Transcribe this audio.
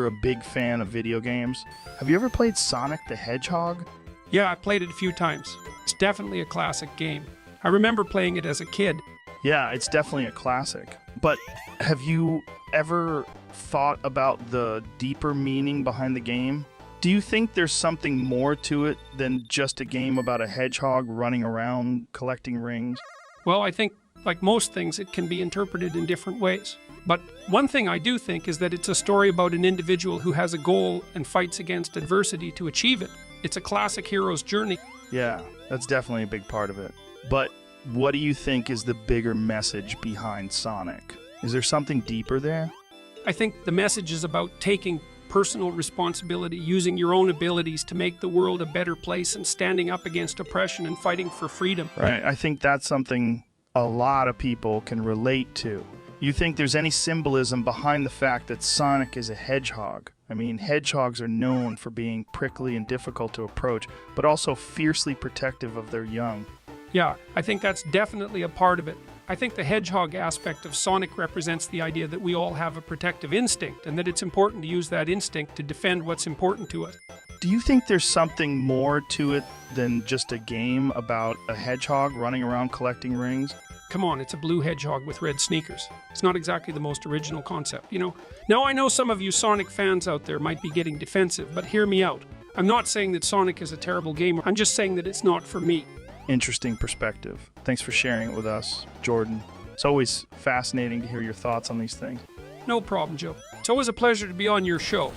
You're a big fan of video games. Have you ever played Sonic the Hedgehog? Yeah, I played it a few times. It's definitely a classic game. I remember playing it as a kid. Yeah, it's definitely a classic. But have you ever thought about the deeper meaning behind the game? Do you think there's something more to it than just a game about a hedgehog running around collecting rings? Well, I think, like most things, it can be interpreted in different ways. But one thing I do think is that it's a story about an individual who has a goal and fights against adversity to achieve it. It's a classic hero's journey. Yeah, that's definitely a big part of it. But what do you think is the bigger message behind Sonic? Is there something deeper there? I think the message is about taking personal responsibility, using your own abilities to make the world a better place and standing up against oppression and fighting for freedom. Right, I think that's something a lot of people can relate to. You think there's any symbolism behind the fact that Sonic is a hedgehog? I mean, hedgehogs are known for being prickly and difficult to approach, but also fiercely protective of their young. Yeah, I think that's definitely a part of it. I think the hedgehog aspect of Sonic represents the idea that we all have a protective instinct and that it's important to use that instinct to defend what's important to us. Do you think there's something more to it than just a game about a hedgehog running around collecting rings? Come on, it's a blue hedgehog with red sneakers. It's not exactly the most original concept, you know? Now, I know some of you Sonic fans out there might be getting defensive, but hear me out. I'm not saying that Sonic is a terrible game. I'm just saying that it's not for me. Interesting perspective. Thanks for sharing it with us, Jordan. It's always fascinating to hear your thoughts on these things. No problem, Joe. It's always a pleasure to be on your show.